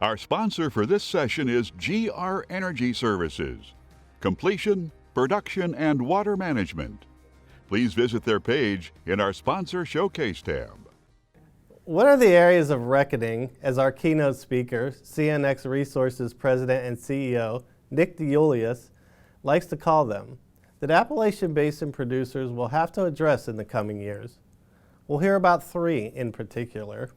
Our sponsor for this session is GR Energy Services, completion, production, and water management. Please visit their page in our Sponsor Showcase tab. What are the areas of reckoning, as our keynote speaker, CNX Resources President and CEO, Nick DeIuliis, likes to call them, that Appalachian Basin producers will have to address in the coming years? We'll hear about three in particular.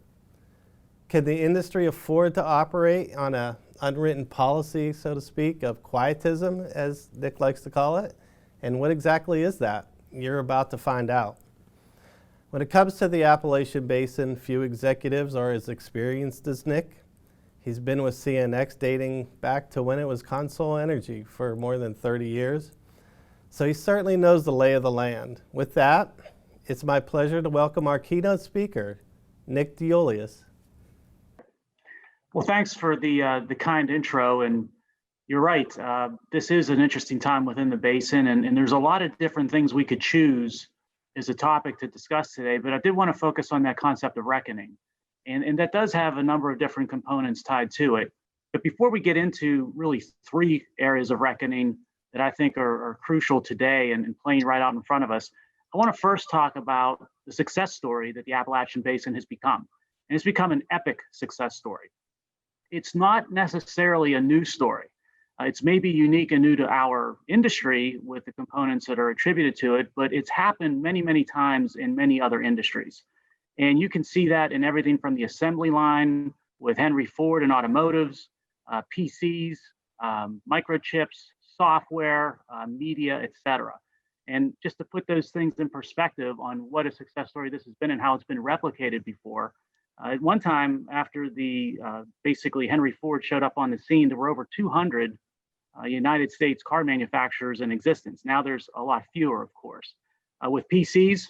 Can the industry afford to operate on an unwritten policy, so to speak, of quietism, as Nick likes to call it? And what exactly is that? You're about to find out. When it comes to the Appalachian Basin, few executives are as experienced as Nick. He's been with CNX dating back to when it was Consol Energy for more than 30 years. So he certainly knows the lay of the land. With that, it's my pleasure to welcome our keynote speaker, Nick DeIuliis. Well, thanks for the kind intro, and you're right. This is an interesting time within the basin, and there's a lot of different things we could choose as a topic to discuss today, but I did want to focus on that concept of reckoning, and that does have a number of different components tied to it. But before we get into really three areas of reckoning that I think are crucial today and playing right out in front of us, I want to first talk about the success story that the Appalachian Basin has become, and it's become an epic success story. It's not necessarily a new story. It's maybe unique and new to our industry with the components that are attributed to it, but it's happened many, many times in many other industries. And you can see that in everything from the assembly line with Henry Ford and automotives, PCs, microchips, software, media, et cetera. And just to put those things in perspective on what a success story this has been and how it's been replicated before, at one time, after the basically Henry Ford showed up on the scene, there were over 200 United States car manufacturers in existence. Now there's a lot fewer, of course. With PCs,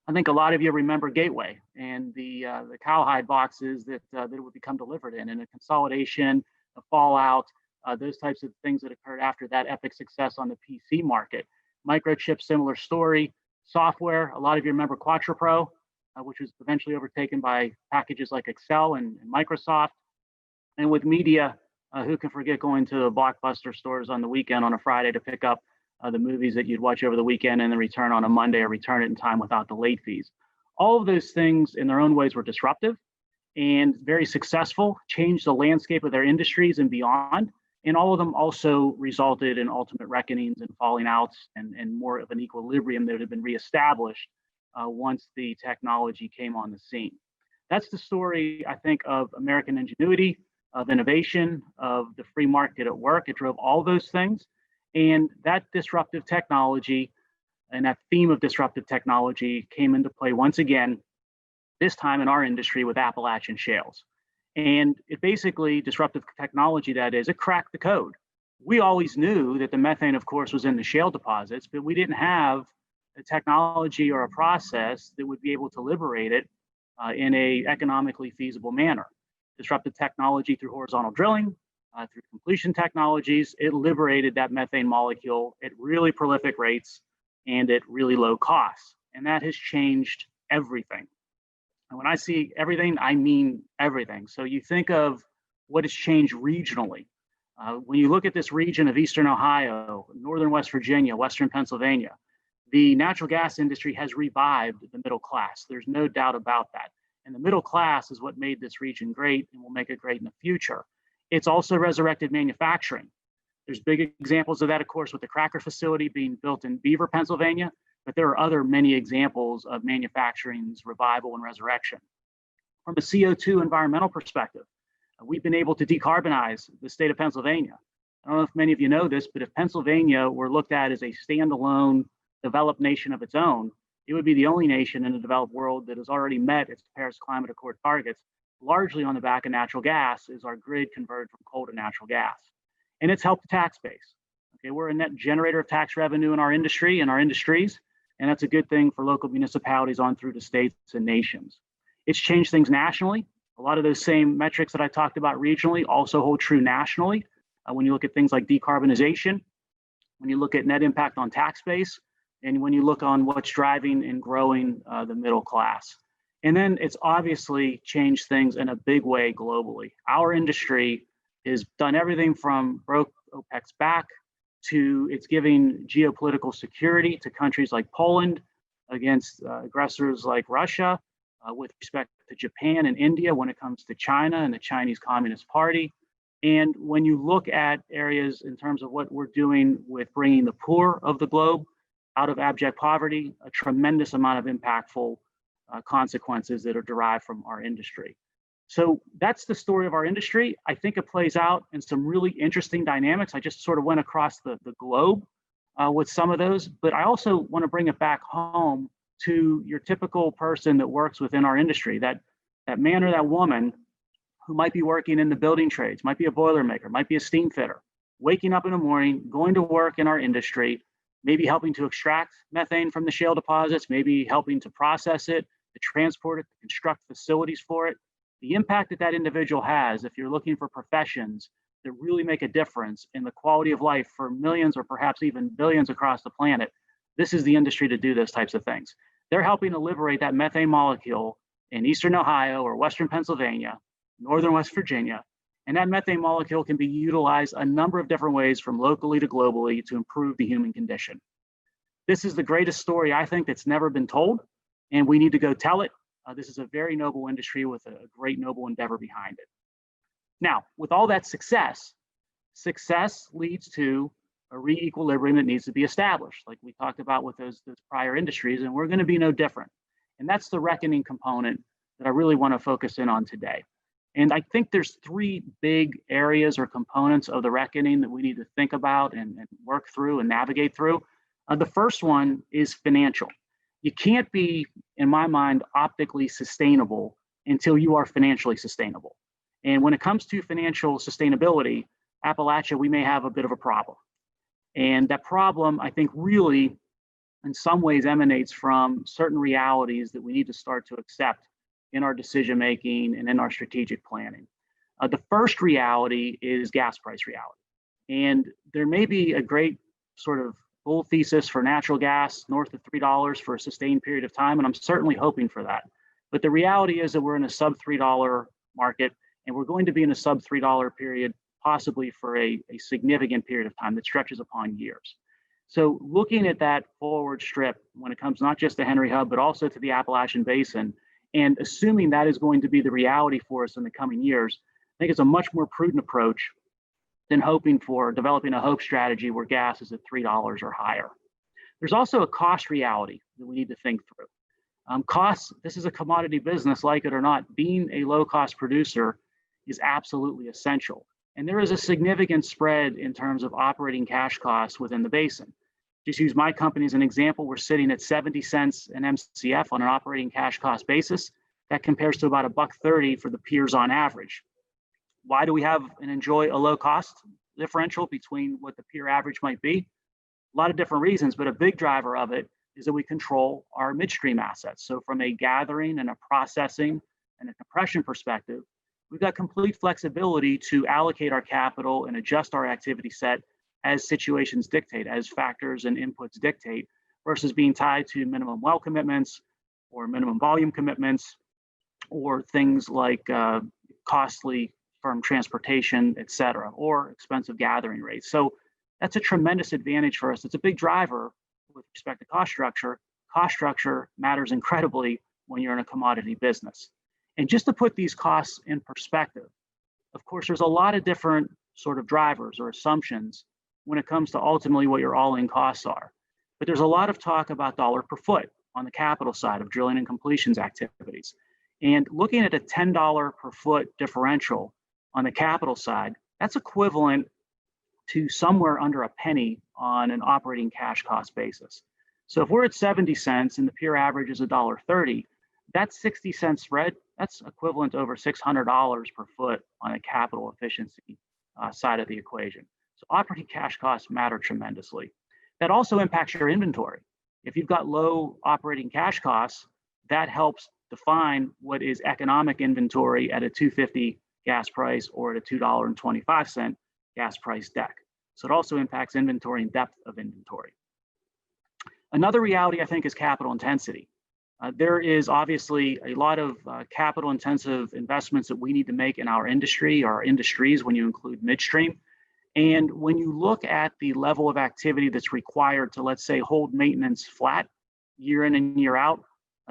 I think a lot of you remember Gateway and the cowhide boxes that would become delivered in, and a consolidation, a fallout, those types of things that occurred after that epic success on the PC market. Microchip, similar story. Software, a lot of you remember QuatraPro, which was eventually overtaken by packages like Excel and Microsoft. And with media, who can forget going to the Blockbuster stores on the weekend on a Friday to pick up the movies that you'd watch over the weekend and then return on a Monday or return it in time without the late fees. All of those things in their own ways were disruptive and very successful, changed the landscape of their industries and beyond. And all of them also resulted in ultimate reckonings and falling outs and more of an equilibrium that had been reestablished once the technology came on the scene. That's the story, I think, of American ingenuity, of innovation, of the free market at work. It drove all those things. And that disruptive technology and that theme of disruptive technology came into play once again, this time in our industry with Appalachian shales. And it basically, disruptive technology, that is, it cracked the code. We always knew that the methane, of course, was in the shale deposits, but we didn't have a technology or a process that would be able to liberate it in a economically feasible manner. Disruptive technology through horizontal drilling, through completion technologies, it liberated that methane molecule at really prolific rates and at really low costs. And that has changed everything. And when I see everything, I mean everything. So you think of what has changed regionally. When you look at this region of Eastern Ohio, Northern West Virginia, Western Pennsylvania, the natural gas industry has revived the middle class. There's no doubt about that. And the middle class is what made this region great and will make it great in the future. It's also resurrected manufacturing. There's big examples of that, of course, with the cracker facility being built in Beaver, Pennsylvania, but there are other many examples of manufacturing's revival and resurrection. From a CO2 environmental perspective, we've been able to decarbonize the state of Pennsylvania. I don't know if many of you know this, but if Pennsylvania were looked at as a standalone developed nation of its own, it would be the only nation in the developed world that has already met its Paris Climate Accord targets, largely on the back of natural gas, as our grid converted from coal to natural gas. And it's helped the tax base. Okay, we're a net generator of tax revenue in our industry and our industries, and that's a good thing for local municipalities on through to states and nations. It's changed things nationally. A lot of those same metrics that I talked about regionally also hold true nationally. When you look at things like decarbonization, when you look at net impact on tax base, and when you look on what's driving and growing the middle class. And then it's obviously changed things in a big way globally. Our industry has done everything from broke OPEC's back to it's giving geopolitical security to countries like Poland against aggressors like Russia, with respect to Japan and India when it comes to China and the Chinese Communist Party. And when you look at areas in terms of what we're doing with bringing the poor of the globe out of abject poverty, a tremendous amount of impactful consequences that are derived from our industry. So that's the story of our industry. I think it plays out in some really interesting dynamics. I just sort of went across the globe with some of those, but I also want to bring it back home to your typical person that works within our industry, that man or that woman who might be working in the building trades, might be a boilermaker, might be a steam fitter, waking up in the morning, going to work in our industry, maybe helping to extract methane from the shale deposits, maybe helping to process it, to transport it, to construct facilities for it. The impact that that individual has, if you're looking for professions that really make a difference in the quality of life for millions or perhaps even billions across the planet, this is the industry to do those types of things. They're helping to liberate that methane molecule in Eastern Ohio or Western Pennsylvania, Northern West Virginia, and that methane molecule can be utilized a number of different ways from locally to globally to improve the human condition. This is the greatest story I think that's never been told, and we need to go tell it. This is a very noble industry with a great noble endeavor behind it. Now, with all that success leads to a re-equilibrium that needs to be established, like we talked about with those prior industries, and we're going to be no different. And that's the reckoning component that I really want to focus in on today. And I think there's three big areas or components of the reckoning that we need to think about and work through and navigate through. The first one is financial. You can't be, in my mind, optically sustainable until you are financially sustainable. And when it comes to financial sustainability, Appalachia, we may have a bit of a problem. And that problem, I think, really, in some ways emanates from certain realities that we need to start to accept in our decision making and in our strategic planning. The first reality is gas price reality. And there may be a great sort of bull thesis for natural gas north of $3 for a sustained period of time, and I'm certainly hoping for that. But the reality is that we're in a sub $3 market, and we're going to be in a sub $3 period possibly for a significant period of time that stretches upon years. So looking at that forward strip when it comes not just to Henry Hub, but also to the Appalachian Basin, and assuming that is going to be the reality for us in the coming years, I think it's a much more prudent approach than hoping for developing a hope strategy where gas is at $3 or higher. There's also a cost reality that we need to think through. Costs, this is a commodity business, like it or not. Being a low-cost producer is absolutely essential. And there is a significant spread in terms of operating cash costs within the basin. Just use my company as an example. We're sitting at 70 cents an MCF on an operating cash cost basis. That compares to about $1.30 for the peers on average. Why do we have and enjoy a low cost differential between what the peer average might be? A lot of different reasons, but a big driver of it is that we control our midstream assets. So from a gathering and a processing and a compression perspective, we've got complete flexibility to allocate our capital and adjust our activity set as situations dictate, as factors and inputs dictate, versus being tied to minimum well commitments or minimum volume commitments or things like costly firm transportation, et cetera, or expensive gathering rates. So that's a tremendous advantage for us. It's a big driver with respect to cost structure. Cost structure matters incredibly when you're in a commodity business. And just to put these costs in perspective, of course, there's a lot of different sort of drivers or assumptions when it comes to ultimately what your all-in costs are. But there's a lot of talk about dollar per foot on the capital side of drilling and completions activities. And looking at a $10 per foot differential on the capital side, that's equivalent to somewhere under a penny on an operating cash cost basis. So if we're at 70 cents and the peer average is $1.30, that 60-cent spread, that's equivalent to over $600 per foot on a capital efficiency side of the equation. So operating cash costs matter tremendously. That also impacts your inventory. If you've got low operating cash costs, that helps define what is economic inventory at a $2.50 gas price or at a $2.25 gas price deck. So it also impacts inventory and depth of inventory. Another reality, I think, is capital intensity. There is obviously a lot of capital intensive investments that we need to make in our industry, our industries when you include midstream. And when you look at the level of activity that's required to, let's say, hold maintenance flat year in and year out,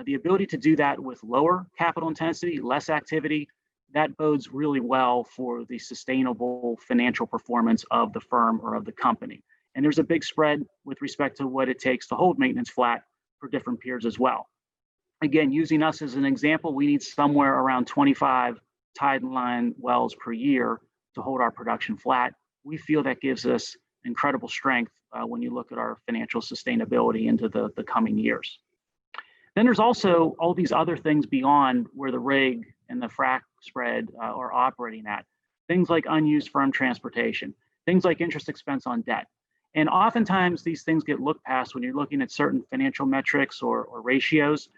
the ability to do that with lower capital intensity, less activity, that bodes really well for the sustainable financial performance of the firm or of the company. And there's a big spread with respect to what it takes to hold maintenance flat for different peers as well. Again, using us as an example, we need somewhere around 25 tide and line wells per year to hold our production flat. We feel that gives us incredible strength when you look at our financial sustainability into the coming years. Then there's also all these other things beyond where the rig and the frac spread are operating at. Things like unused firm transportation, things like interest expense on debt. And oftentimes these things get looked past when you're looking at certain financial metrics or ratios,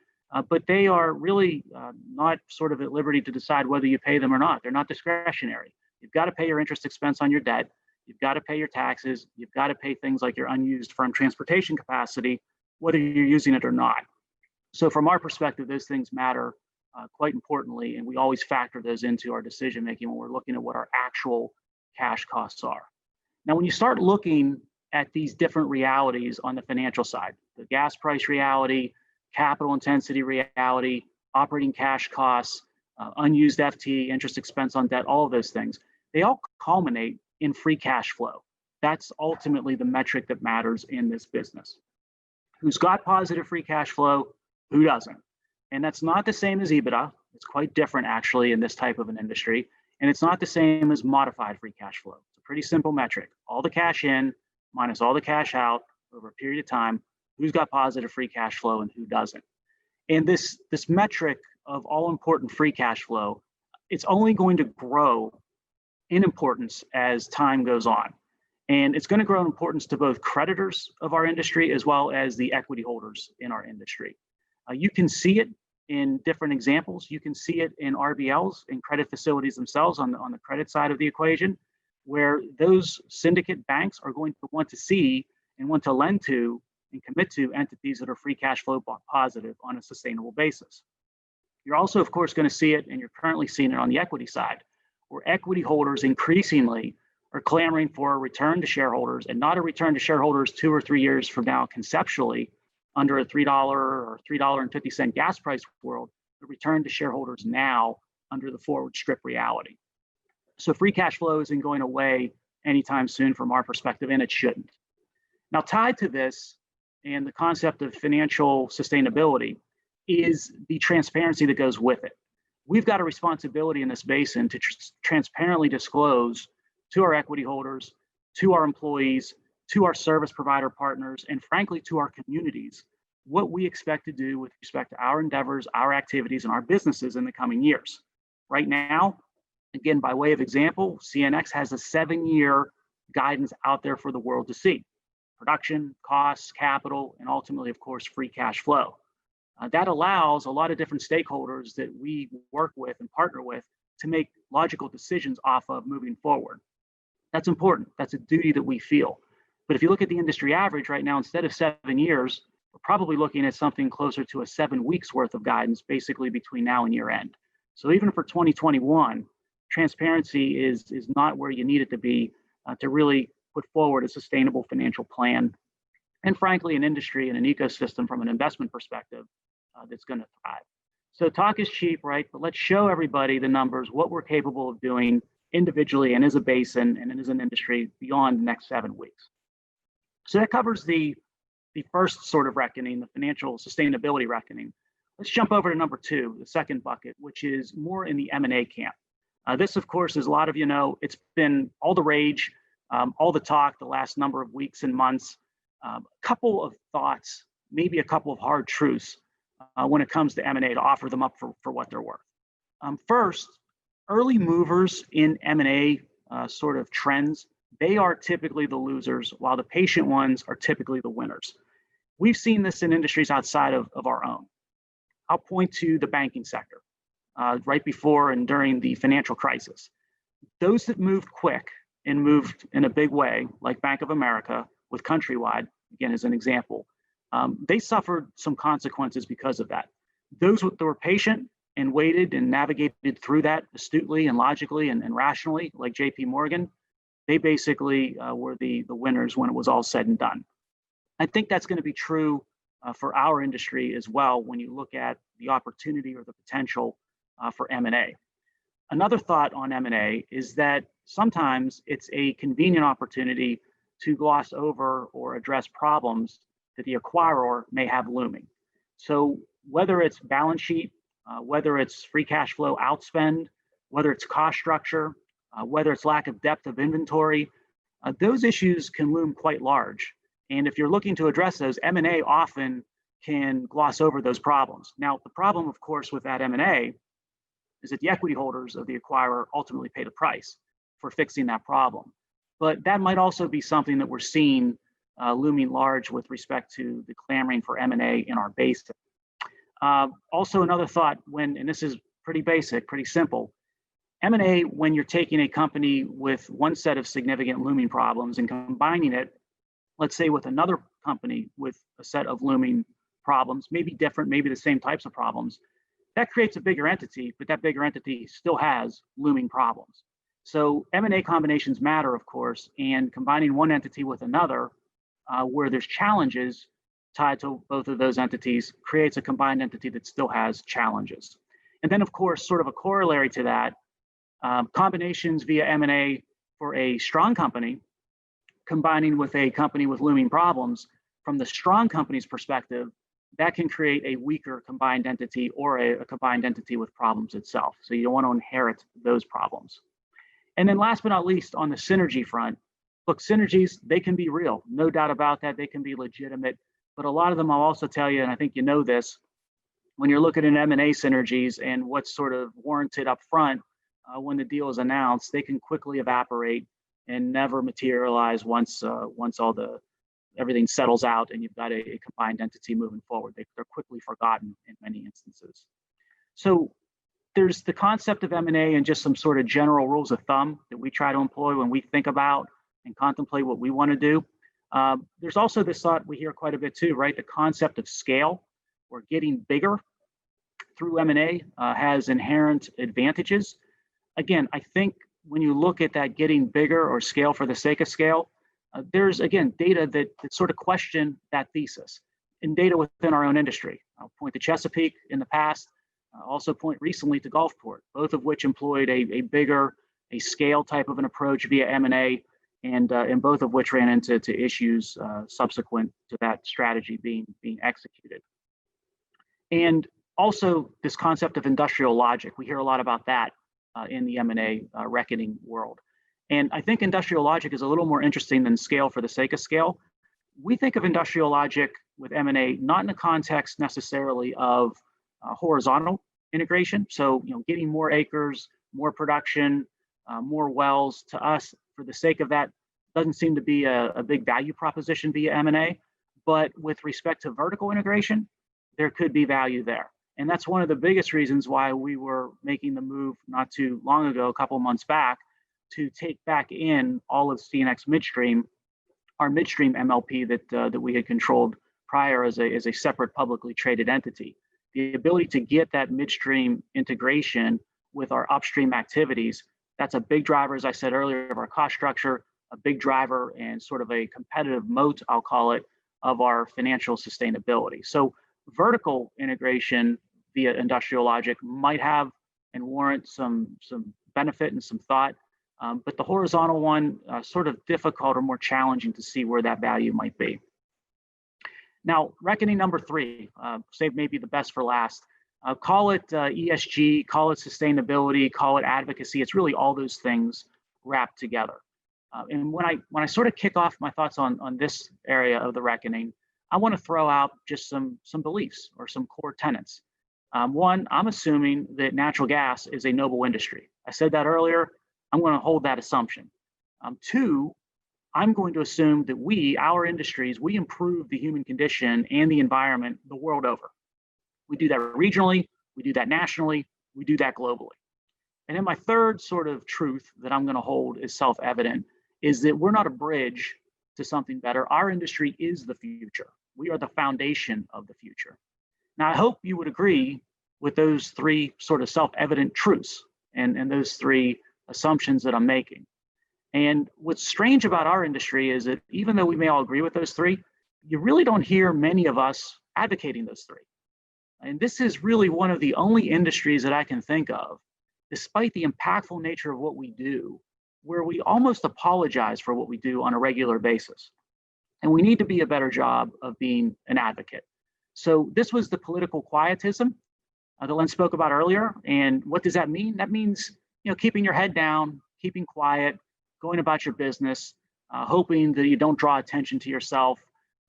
but they are really not sort of at liberty to decide whether you pay them or not. They're not discretionary. You've got to pay your interest expense on your debt. You've got to pay your taxes. You've got to pay things like your unused firm transportation capacity, whether you're using it or not. So from our perspective, those things matter quite importantly, and we always factor those into our decision making when we're looking at what our actual cash costs are. Now, when you start looking at these different realities on the financial side, the gas price reality, capital intensity reality, operating cash costs, unused FT, interest expense on debt, all of those things, they all culminate in free cash flow. That's ultimately the metric that matters in this business. Who's got positive free cash flow? Who doesn't? And that's not the same as EBITDA. It's quite different actually in this type of an industry. And it's not the same as modified free cash flow. It's a pretty simple metric. All the cash in minus all the cash out over a period of time. Who's got positive free cash flow and who doesn't? And this metric of all important free cash flow, it's only going to grow in importance as time goes on. And it's going to grow in importance to both creditors of our industry as well as the equity holders in our industry. You can see it in different examples. You can see it in RBLs, in credit facilities themselves on the credit side of the equation, where those syndicate banks are going to want to see and want to lend to and commit to entities that are free cash flow positive on a sustainable basis. You're also, of course, going to see it, and you're currently seeing it on the equity side, where equity holders increasingly are clamoring for a return to shareholders, and not a return to shareholders 2 or 3 years from now conceptually under a $3 or $3.50 gas price world, the return to shareholders now under the forward strip reality. So free cash flow isn't going away anytime soon from our perspective, and it shouldn't. Now, tied to this and the concept of financial sustainability is the transparency that goes with it. We've got a responsibility in this basin to transparently disclose to our equity holders, to our employees, to our service provider partners, and frankly, to our communities, what we expect to do with respect to our endeavors, our activities, and our businesses in the coming years. Right now, again, by way of example, CNX has a 7-year guidance out there for the world to see. Production, costs, capital, and ultimately, of course, free cash flow. That allows a lot of different stakeholders that we work with and partner with to make logical decisions off of moving forward. That's important. That's a duty that we feel. But if you look at the industry average right now, instead of 7 years, we're probably looking at something closer to a 7 weeks worth of guidance, basically between now and year end. So even for 2021, transparency is not where you need it to be to really put forward a sustainable financial plan, and frankly, an industry and an ecosystem from an investment perspective that's going to thrive. So talk is cheap, right? But let's show everybody the numbers, what we're capable of doing individually and as a basin and as an industry beyond the next 7 weeks. So that covers the first sort of reckoning, the financial sustainability reckoning. Let's jump over to number 2, the second bucket, which is more in the M&A camp. This, of course, as a lot of you know, it's been all the rage, all the talk the last number of weeks and months. A couple of thoughts, maybe a couple of hard truths when it comes to M&A to offer them up for what they're worth. First, early movers in M&A sort of trends, they are typically the losers, while the patient ones are typically the winners. We've seen this in industries outside of our own. I'll point to the banking sector right before and during the financial crisis. Those that moved quick and moved in a big way, like Bank of America with Countrywide, again, as an example, they suffered some consequences because of that. Those that were patient and waited and navigated through that astutely and logically and rationally, like JP Morgan, they basically were the winners when it was all said and done. I think that's going to be true for our industry as well when you look at the opportunity or the potential for M&A. Another thought on M&A is that sometimes it's a convenient opportunity to gloss over or address problems that the acquirer may have looming. So whether it's balance sheet, whether it's free cash flow outspend, whether it's cost structure, whether it's lack of depth of inventory, those issues can loom quite large. And if you're looking to address those, M&A often can gloss over those problems. Now, the problem, of course, with that M&A is that the equity holders of the acquirer ultimately pay the price for fixing that problem. But that might also be something that we're seeing looming large with respect to the clamoring for M&A in our basin. Also, another thought, and this is pretty basic, pretty simple, M&A, when you're taking a company with one set of significant looming problems and combining it, let's say with another company with a set of looming problems, maybe different, maybe the same types of problems, that creates a bigger entity, but that bigger entity still has looming problems. So M&A combinations matter, of course, and combining one entity with another where there's challenges tied to both of those entities creates a combined entity that still has challenges. And then, of course, sort of a corollary to that, combinations via M&A for a strong company combining with a company with looming problems, from the strong company's perspective, that can create a weaker combined entity or a combined entity with problems itself. So you don't want to inherit those problems. And then last but not least, on the synergy front, look, synergies, they can be real, no doubt about that. They can be legitimate, but a lot of them I'll also tell you, and I think you know this, when you're looking at M&A synergies and what's sort of warranted up front when the deal is announced, they can quickly evaporate and never materialize once everything settles out and you've got a combined entity moving forward. They're quickly forgotten in many instances. So there's the concept of M&A and just some sort of general rules of thumb that we try to employ when we think about and contemplate what we want to do. There's also this thought we hear quite a bit too, right? The concept of scale or getting bigger through M&A has inherent advantages. Again, I think when you look at that getting bigger or scale for the sake of scale, there's, again, data that sort of question that thesis and data within our own industry. I'll point to Chesapeake in the past, also point recently to Gulfport, both of which employed a bigger, a scale type of an approach via M&A, and both of which ran into issues subsequent to that strategy being executed. And also this concept of industrial logic. We hear a lot about that in the M&A reckoning world. And I think industrial logic is a little more interesting than scale for the sake of scale. We think of industrial logic with M&A not in the context necessarily of horizontal integration. So, getting more acres, more production, more wells. To us, for the sake of that, doesn't seem to be a big value proposition via M&A. But with respect to vertical integration, there could be value there. And that's one of the biggest reasons why we were making the move not too long ago, a couple of months back, to take back in all of CNX Midstream, our midstream MLP that we had controlled prior as a separate publicly traded entity. The ability to get that midstream integration with our upstream activities, that's a big driver, as I said earlier, of our cost structure, a big driver and sort of a competitive moat, I'll call it, of our financial sustainability. So vertical integration via industrial logic might have and warrant some benefit and some thought, but the horizontal one, sort of difficult or more challenging to see where that value might be. Now, reckoning number 3, save maybe the best for last. Call it ESG, call it sustainability, call it advocacy. It's really all those things wrapped together. And when I sort of kick off my thoughts on this area of the reckoning, I want to throw out just some beliefs or some core tenets. One, I'm assuming that natural gas is a noble industry. I said that earlier. I'm going to hold that assumption. 2, I'm going to assume that our industries, we improve the human condition and the environment the world over. We do that regionally, we do that nationally, we do that globally. And then my third sort of truth that I'm going to hold is self-evident, is that we're not a bridge to something better. Our industry is the future. We are the foundation of the future. Now, I hope you would agree with those three sort of self-evident truths and those three assumptions that I'm making. And what's strange about our industry is that even though we may all agree with those three, you really don't hear many of us advocating those three. And this is really one of the only industries that I can think of, despite the impactful nature of what we do, where we almost apologize for what we do on a regular basis. And we need to be a better job of being an advocate. So this was the political quietism that Len spoke about earlier. And what does that mean? That means, keeping your head down, keeping quiet, going about your business, hoping that you don't draw attention to yourself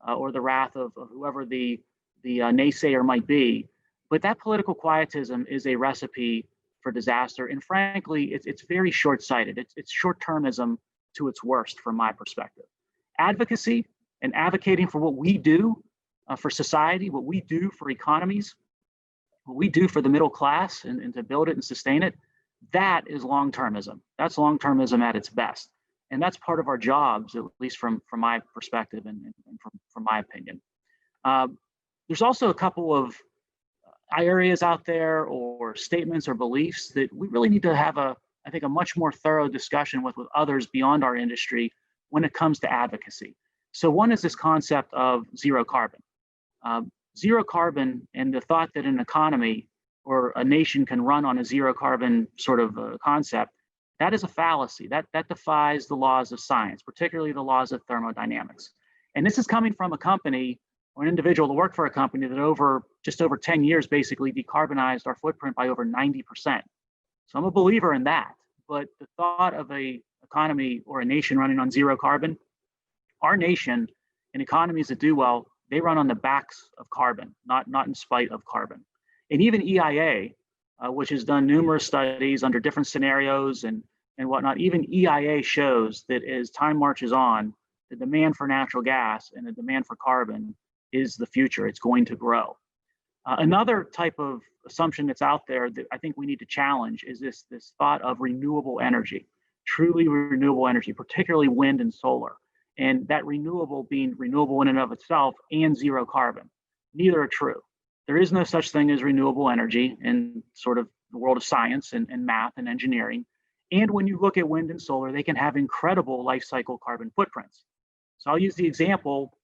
or the wrath of whoever the naysayer might be. But that political quietism is a recipe for disaster. And frankly, it's very short-sighted. It's short-termism to its worst from my perspective. Advocacy and advocating for what we do for society, what we do for economies, what we do for the middle class and to build it and sustain it, that is long-termism. That's long-termism at its best. And that's part of our jobs, at least from my perspective and from my opinion. There's also a couple of areas out there or statements or beliefs that we really need to have I think a much more thorough discussion with others beyond our industry when it comes to advocacy. So one is this concept of zero carbon. Zero carbon and the thought that an economy or a nation can run on a zero carbon sort of concept, that is a fallacy. That defies the laws of science, particularly the laws of thermodynamics. And this is coming from a company or an individual to work for a company that just over 10 years basically decarbonized our footprint by over 90%. So I'm a believer in that. But the thought of a economy or a nation running on zero carbon, our nation and economies that do well, they run on the backs of carbon, not in spite of carbon. And even EIA, which has done numerous studies under different scenarios and whatnot, even EIA shows that as time marches on, the demand for natural gas and the demand for carbon is the future. It's going to grow. Another type of assumption that's out there that I think we need to challenge is this thought of renewable energy, truly renewable energy, particularly wind and solar. And that renewable being renewable in and of itself and zero carbon. Neither are true. There is no such thing as renewable energy in sort of the world of science and math and engineering. And when you look at wind and solar, they can have incredible life cycle carbon footprints. So I'll use the example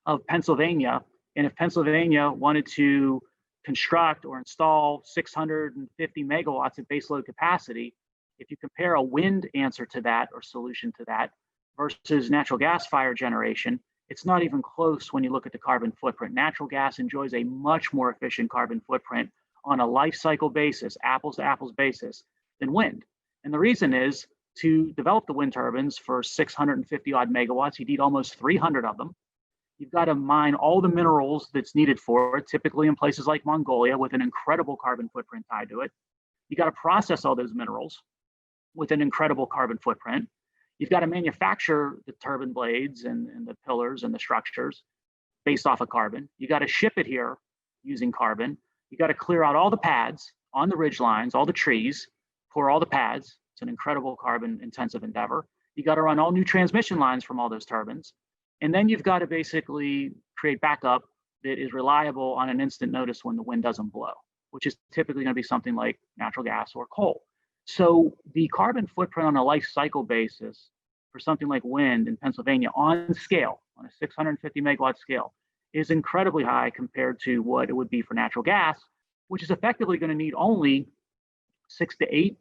of Pennsylvania. And if Pennsylvania wanted to construct or install 650 megawatts of baseload capacity, if you compare a wind answer to that or solution to that versus natural gas fire generation, it's not even close when you look at the carbon footprint. Natural gas enjoys a much more efficient carbon footprint on a life cycle basis, apples to apples basis, than wind. And the reason is to develop the wind turbines for 650 odd megawatts, you need almost 300 of them. You've got to mine all the minerals that's needed for it, typically in places like Mongolia with an incredible carbon footprint tied to it. You got to process all those minerals with an incredible carbon footprint. You've got to manufacture the turbine blades and the pillars and the structures based off of carbon. You got to ship it here using carbon. You got to clear out all the pads on the ridge lines, all the trees, pour all the pads. It's an incredible carbon intensive endeavor. You got to run all new transmission lines from all those turbines. And then you've got to basically create backup that is reliable on an instant notice when the wind doesn't blow, which is typically going to be something like natural gas or coal. So the carbon footprint on a life cycle basis for something like wind in Pennsylvania on scale, on a 650 megawatt scale, is incredibly high compared to what it would be for natural gas, which is effectively going to need only 6 to 8,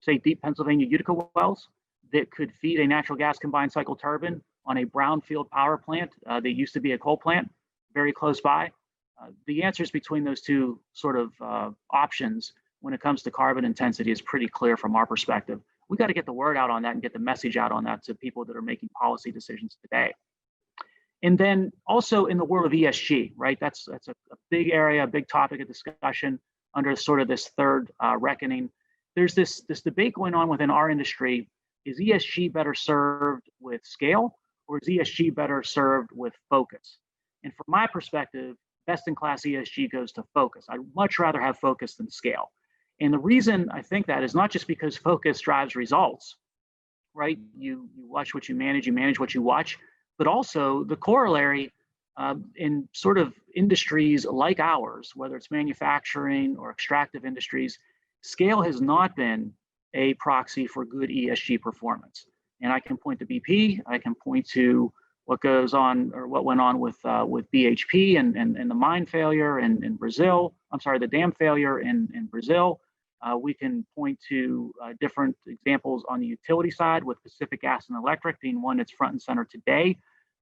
say, deep Pennsylvania Utica wells that could feed a natural gas combined cycle turbine on a brownfield power plant that used to be a coal plant very close by. The answers between those two sort of options when it comes to carbon intensity is pretty clear from our perspective. We got to get the word out on that and get the message out on that to people that are making policy decisions today. And then also in the world of ESG, right? That's a big area, a big topic of discussion under sort of this third reckoning. There's this debate going on within our industry. Is ESG better served with scale or is ESG better served with focus? And from my perspective, best in class ESG goes to focus. I'd much rather have focus than scale. And the reason I think that is not just because focus drives results, right? You watch what you manage what you watch, but also the corollary in sort of industries like ours, whether it's manufacturing or extractive industries, scale has not been a proxy for good ESG performance. And I can point to BP, I can point to what goes on or what went on with BHP and the mine failure in Brazil. I'm sorry, the dam failure in Brazil. We can point to different examples on the utility side, with Pacific Gas and Electric being one that's front and center today,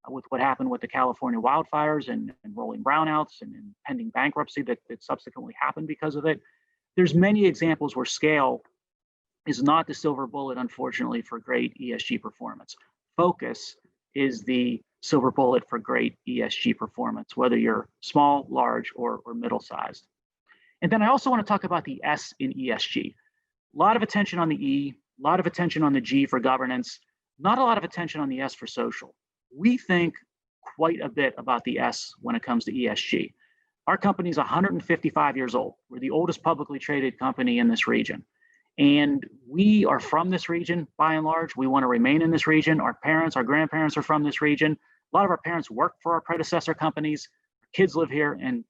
with what happened with the California wildfires and rolling brownouts and pending bankruptcy that subsequently happened because of it. There's many examples where scale is not the silver bullet, unfortunately, for great ESG performance. Focus is the silver bullet for great ESG performance, whether you're small, large, or middle-sized. And then I also want to talk about the S in ESG. A lot of attention on the E, a lot of attention on the G for governance, not a lot of attention on the S for social. We think quite a bit about the S when it comes to ESG. Our company is 155 years old. We're the oldest publicly traded company in this region. And we are from this region, by and large. We want to remain in this region. Our parents, our grandparents are from this region. A lot of our parents worked for our predecessor companies. Our kids live here, and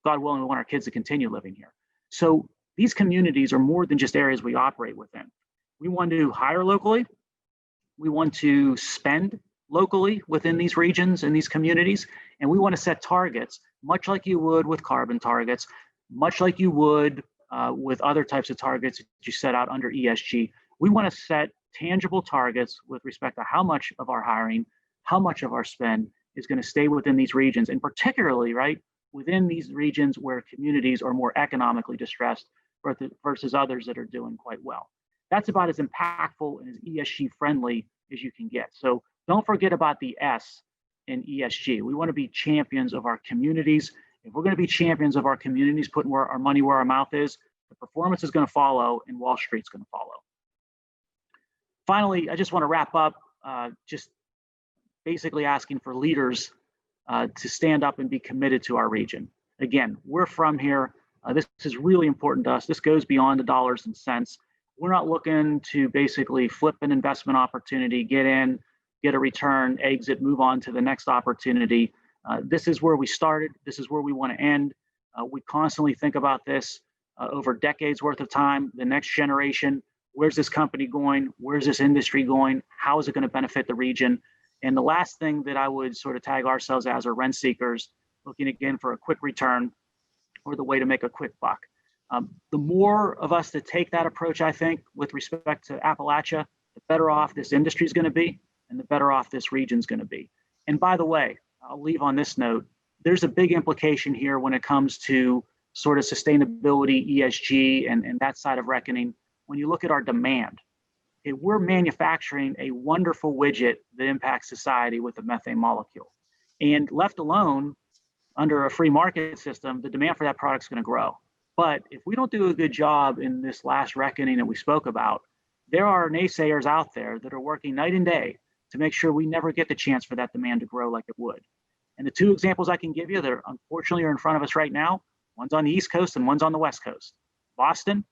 God willing, we want our kids to continue living here. So these communities are more than just areas we operate within. We want to hire locally. We want to spend locally within these regions and these communities. And we want to set targets, much like you would with carbon targets, much like you would with other types of targets that you set out under ESG. We want to set tangible targets with respect to how much of our hiring, how much of our spend is going to stay within these regions, and particularly, right, within these regions where communities are more economically distressed versus others that are doing quite well. That's about as impactful and as ESG friendly as you can get. So don't forget about the S in ESG. We want to be champions of our communities. If we're going to be champions of our communities, putting our money where our mouth is, the performance is going to follow and Wall Street's going to follow. Finally, I just want to wrap up just basically asking for leaders to stand up and be committed to our region. Again, we're from here. This is really important to us. This goes beyond the dollars and cents. We're not looking to basically flip an investment opportunity, get in, get a return, exit, move on to the next opportunity. This is where we started. This is where we want to end. We constantly think about this over decades worth of time. The next generation, where's this company going? Where's this industry going? How is it going to benefit the region? And the last thing that I would sort of tag ourselves as are rent seekers, looking again for a quick return or the way to make a quick buck. The more of us that take that approach, I think, with respect to Appalachia, the better off this industry is going to be and the better off this region is going to be. And by the way, I'll leave on this note, there's a big implication here when it comes to sort of sustainability, ESG, and that side of reckoning. When you look at our demand, we're manufacturing a wonderful widget that impacts society with the methane molecule. And left alone, under a free market system, the demand for that product is going to grow. But if we don't do a good job in this last reckoning that we spoke about, there are naysayers out there that are working night and day to make sure we never get the chance for that demand to grow like it would. And the two examples I can give you that unfortunately are in front of us right now, one's on the East Coast and one's on the West Coast. Boston,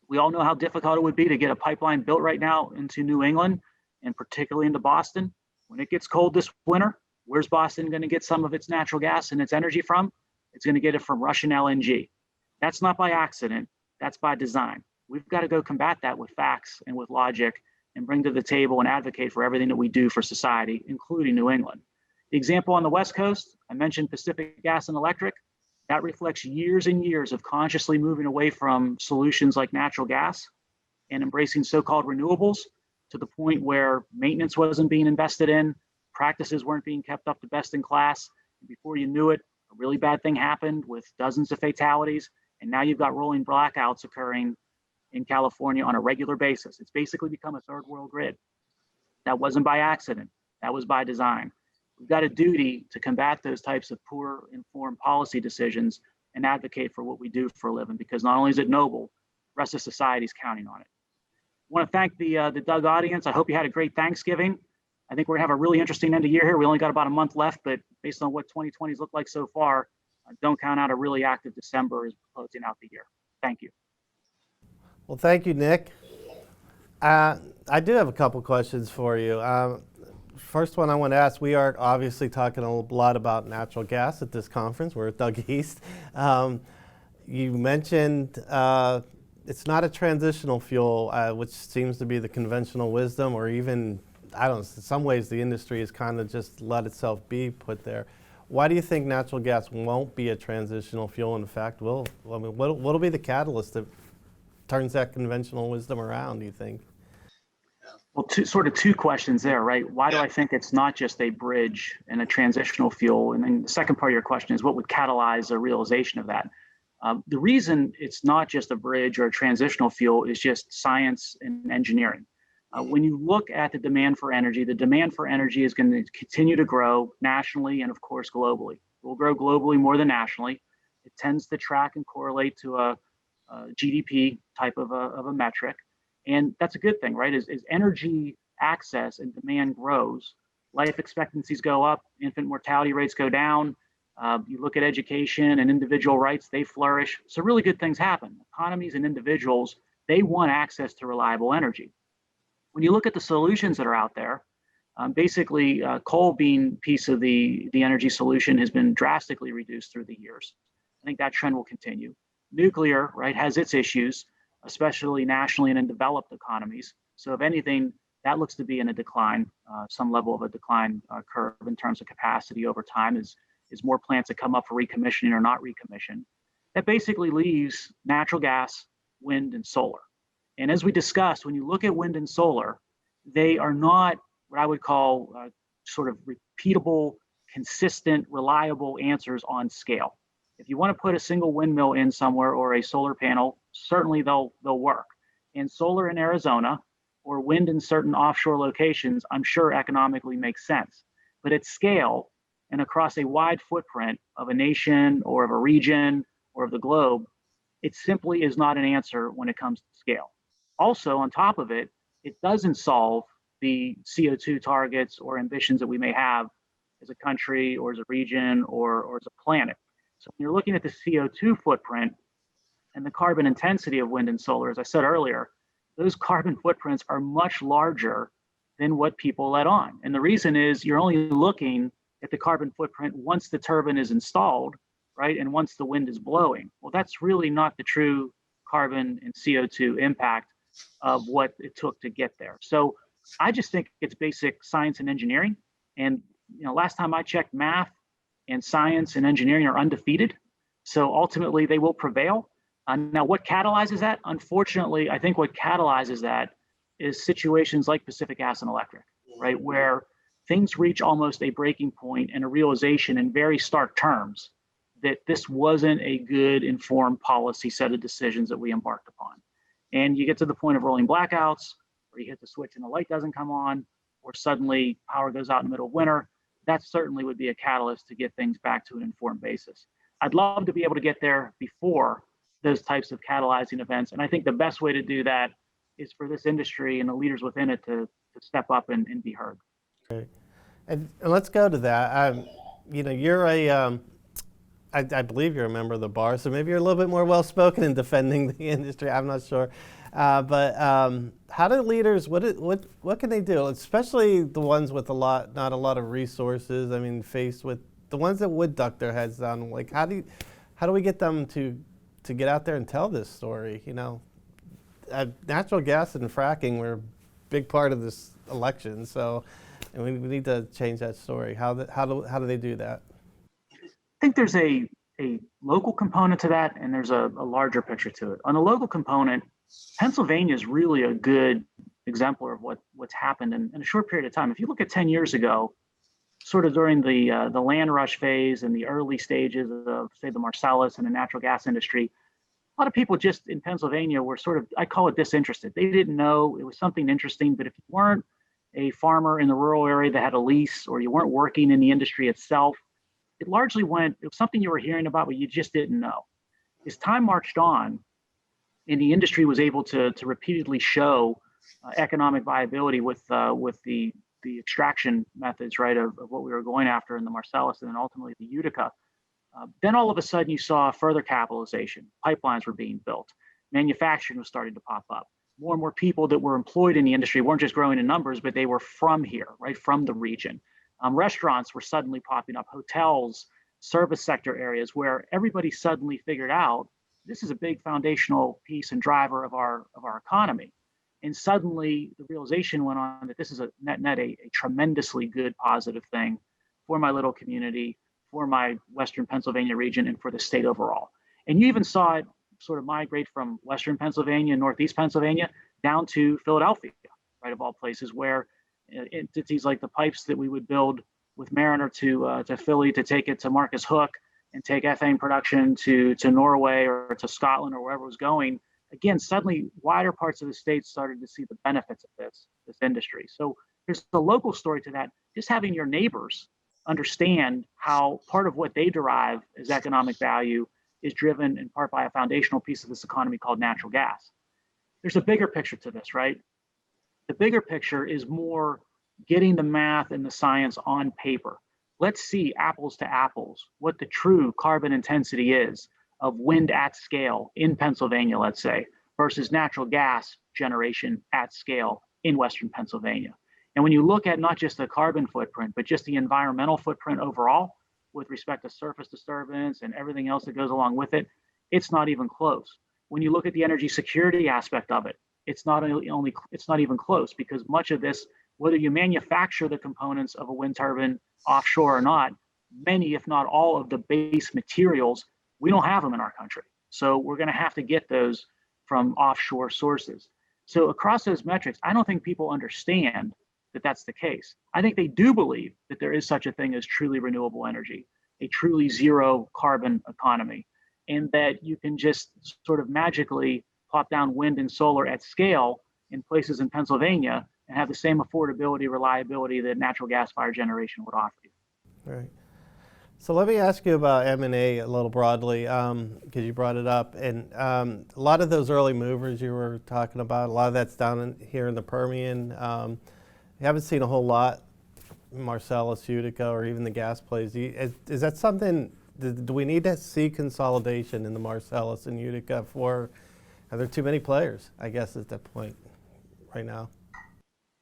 we all know how difficult it would be to get a pipeline built right now into New England, and particularly into Boston. When it gets cold this winter, where's Boston going to get some of its natural gas and its energy from? It's going to get it from Russian LNG. That's not by accident, that's by design. We've got to go combat that with facts and with logic and bring to the table and advocate for everything that we do for society, including New England. The example on the West Coast, I mentioned Pacific Gas and Electric. That reflects years and years of consciously moving away from solutions like natural gas and embracing so-called renewables to the point where maintenance wasn't being invested in, practices weren't being kept up to best in class. And before you knew it, a really bad thing happened with dozens of fatalities. And now you've got rolling blackouts occurring in California on a regular basis. It's basically become a third world grid. That wasn't by accident, that was by design. We've got a duty to combat those types of poor informed policy decisions and advocate for what we do for a living, because not only is it noble, the rest of society is counting on it. I want to thank the Doug audience. I hope you had a great Thanksgiving. I think we're gonna have a really interesting end of year here. We only got about a month left, but based on what 2020's looked like so far, don't count out a really active December as closing out the year. Thank you. Well, thank you, Nick. I do have a couple questions for you. first one I want to ask, we are obviously talking a lot about natural gas at this conference. We're at Doug East. You mentioned it's not a transitional fuel, which seems to be the conventional wisdom, or even, I don't know, in some ways the industry has kind of just let itself be put there. Why do you think natural gas won't be a transitional fuel? In fact, what'll be the catalyst that turns that conventional wisdom around, do you think? Well, two questions there, right? Why do I think it's not just a bridge and a transitional fuel? And then the second part of your question is what would catalyze a realization of that? The reason it's not just a bridge or a transitional fuel is just science and engineering. When you look at the demand for energy is going to continue to grow nationally and, of course, globally. It will grow globally more than nationally. It tends to track and correlate to a GDP type of a metric. And that's a good thing, right? As energy access and demand grows, life expectancies go up, infant mortality rates go down. You look at education and individual rights, they flourish. So really good things happen. Economies and individuals, they want access to reliable energy. When you look at the solutions that are out there, basically coal being piece of the energy solution has been drastically reduced through the years. I think that trend will continue. Nuclear, right, has its issues, especially nationally and in developed economies. So if anything, that looks to be in a decline, some level of a decline curve in terms of capacity over time as more plants that come up for recommissioning or not recommissioned. That basically leaves natural gas, wind, and solar. And as we discussed, when you look at wind and solar, they are not what I would call sort of repeatable, consistent, reliable answers on scale. If you want to put a single windmill in somewhere or a solar panel, certainly they'll work. And solar in Arizona or wind in certain offshore locations, I'm sure economically makes sense. But at scale and across a wide footprint of a nation or of a region or of the globe, it simply is not an answer when it comes to scale. Also, on top of it, it doesn't solve the CO2 targets or ambitions that we may have as a country or as a region or as a planet. So when you're looking at the CO2 footprint and the carbon intensity of wind and solar, as I said earlier, those carbon footprints are much larger than what people let on. And the reason is you're only looking at the carbon footprint once the turbine is installed, right? And once the wind is blowing. Well, that's really not the true carbon and CO2 impact of what it took to get there. So I just think it's basic science and engineering. And last time I checked, math and science and engineering are undefeated. So ultimately they will prevail. Now, what catalyzes that? Unfortunately, I think what catalyzes that is situations like Pacific Gas and Electric, right? Where things reach almost a breaking point and a realization in very stark terms that this wasn't a good informed policy set of decisions that we embarked upon. And you get to the point of rolling blackouts, or you hit the switch and the light doesn't come on, or suddenly power goes out in the middle of winter. That certainly would be a catalyst to get things back to an informed basis. I'd love to be able to get there before those types of catalyzing events. And I think the best way to do that is for this industry and the leaders within it to step up and be heard. Great. And let's go to that. You're I believe you're a member of the bar, so maybe you're a little bit more well-spoken in defending the industry. I'm not sure. But how do leaders, what can they do, especially the ones with not a lot of resources? I mean, faced with the ones that would duck their heads down. Like, how do we get them to get out there and tell this story? Natural gas and fracking were a big part of this election, so and we need to change that story. How do they do that? I think there's a local component to that, and there's a larger picture to it. On the local component, Pennsylvania is really a good exemplar of what's happened in a short period of time. If you look at 10 years ago, sort of during the land rush phase and the early stages of, say, the Marcellus and the natural gas industry, a lot of people just in Pennsylvania were sort of, I call it disinterested. They didn't know it was something interesting, but if you weren't a farmer in the rural area that had a lease, or you weren't working in the industry itself, it largely it was something you were hearing about, but you just didn't know. As time marched on, and the industry was able to repeatedly show economic viability with the extraction methods, right, of what we were going after in the Marcellus and then ultimately the Utica, then all of a sudden you saw further capitalization. Pipelines were being built. Manufacturing was starting to pop up. more and more people that were employed in the industry weren't just growing in numbers, but they were from here, right, from the region. Restaurants were suddenly popping up, hotels, service sector areas where everybody suddenly figured out this is a big foundational piece and driver of our economy. And suddenly the realization went on that this is a tremendously good positive thing for my little community, for my Western Pennsylvania region, and for the state overall. And you even saw it sort of migrate from Western Pennsylvania, Northeast Pennsylvania, down to Philadelphia, right, of all places, where entities like the pipes that we would build with Mariner to Philly to take it to Marcus Hook and take ethane production to Norway or to Scotland or wherever it was going. Again, suddenly wider parts of the state started to see the benefits of this industry. So there's the local story to that. Just having your neighbors understand how part of what they derive as economic value is driven in part by a foundational piece of this economy called natural gas. There's a bigger picture to this, right? The bigger picture is more getting the math and the science on paper. Let's see apples to apples what the true carbon intensity is of wind at scale in Pennsylvania, let's say, versus natural gas generation at scale in Western Pennsylvania. And when you look at not just the carbon footprint, but just the environmental footprint overall, with respect to surface disturbance and everything else that goes along with it, it's not even close. When you look at the energy security aspect of it, it's not even close, because much of this, whether you manufacture the components of a wind turbine offshore or not, many, if not all, of the base materials, we don't have them in our country. So we're going to have to get those from offshore sources. So across those metrics, I don't think people understand that that's the case. I think they do believe that there is such a thing as truly renewable energy, a truly zero carbon economy, and that you can just sort of magically plop down wind and solar at scale in places in Pennsylvania and have the same affordability, reliability that natural gas fire generation would offer you. All right. So let me ask you about M&A a little broadly, because you brought it up. And a lot of those early movers you were talking about, a lot of that's down here in the Permian. You haven't seen a whole lot in Marcellus, Utica, or even the gas plays. Is that something, do we need to see consolidation in the Marcellus and Utica are there too many players, I guess, at that point right now?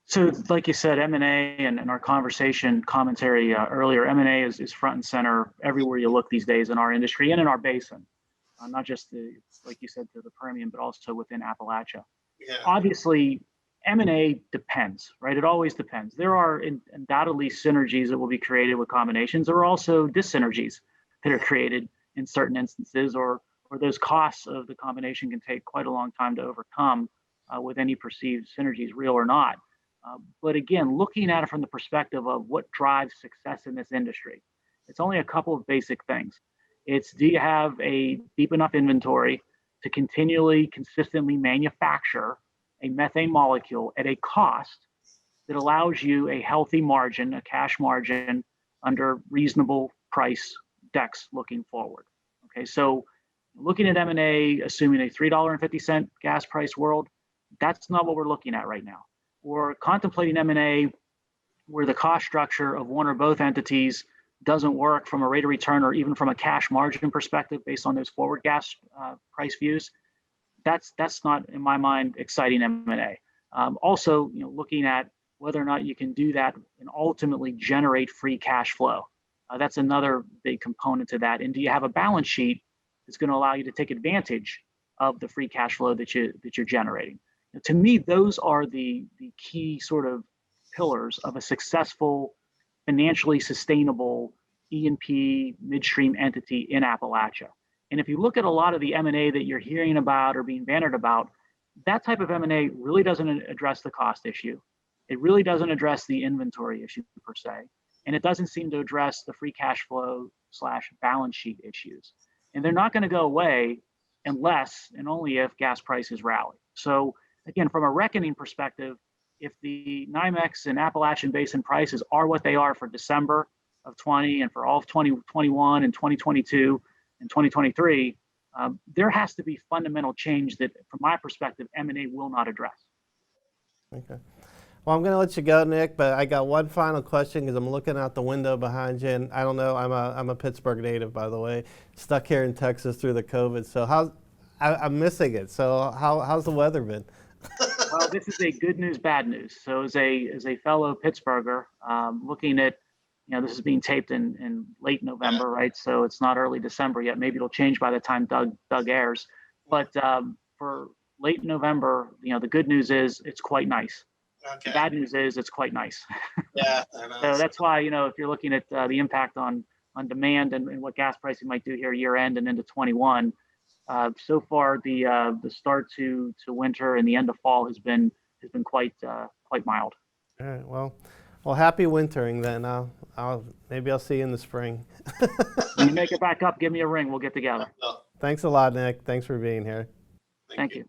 So like you said, M&A and our conversation commentary earlier, M&A is front and center everywhere you look these days in our industry and in our basin, not just like you said, to the Permian, but also within Appalachia. Yeah. Obviously, M&A depends, right? It always depends. There are undoubtedly synergies that will be created with combinations. There are also dyssynergies that are created in certain instances, or those costs of the combination can take quite a long time to overcome with any perceived synergies, real or not. But again, looking at it from the perspective of what drives success in this industry, it's only a couple of basic things. It's, do you have a deep enough inventory to continually, consistently manufacture a methane molecule at a cost that allows you a healthy margin, a cash margin under reasonable price decks looking forward? Okay, so looking at M&A, assuming a $3.50 gas price world, that's not what we're looking at right now. We're contemplating M&A where the cost structure of one or both entities doesn't work from a rate of return or even from a cash margin perspective based on those forward gas price views. That's not, in my mind, exciting M&A. Also, looking at whether or not you can do that and ultimately generate free cash flow. That's another big component to that. And do you have a balance sheet that's going to allow you to take advantage of the free cash flow that you're generating? To me, those are the key sort of pillars of a successful, financially sustainable E&P midstream entity in Appalachia. And if you look at a lot of the M&A that you're hearing about or being bannered about, that type of M&A really doesn't address the cost issue. It really doesn't address the inventory issue per se. And it doesn't seem to address the free cash flow / balance sheet issues. And they're not going to go away unless and only if gas prices rally. So again, from a reckoning perspective, if the NYMEX and Appalachian Basin prices are what they are for December of 20 and for all of 2021 and 2022 and 2023, there has to be fundamental change that, from my perspective, M&A will not address. Okay. Well, I'm going to let you go, Nick, but I got one final question because I'm looking out the window behind you, and I don't know, I'm a Pittsburgh native, by the way, stuck here in Texas through the COVID. So I'm missing it. So how's the weather been? Well, this is a good news, bad news. So as a fellow Pittsburgher, looking at, this is being taped in late November, right? So it's not early December yet. Maybe it'll change by the time Doug airs. But for late November, the good news is it's quite nice. Okay. The bad news is it's quite nice. Yeah. I know. So that's why, if you're looking at the impact on demand and what gas pricing might do here year end and into 21, so far the start to winter and the end of fall has been quite mild. All right. Well, happy wintering then. Maybe I'll see you in the spring. When you make it back up, give me a ring. We'll get together. Well, Thanks a lot, Nick. Thanks for being here. Thank you.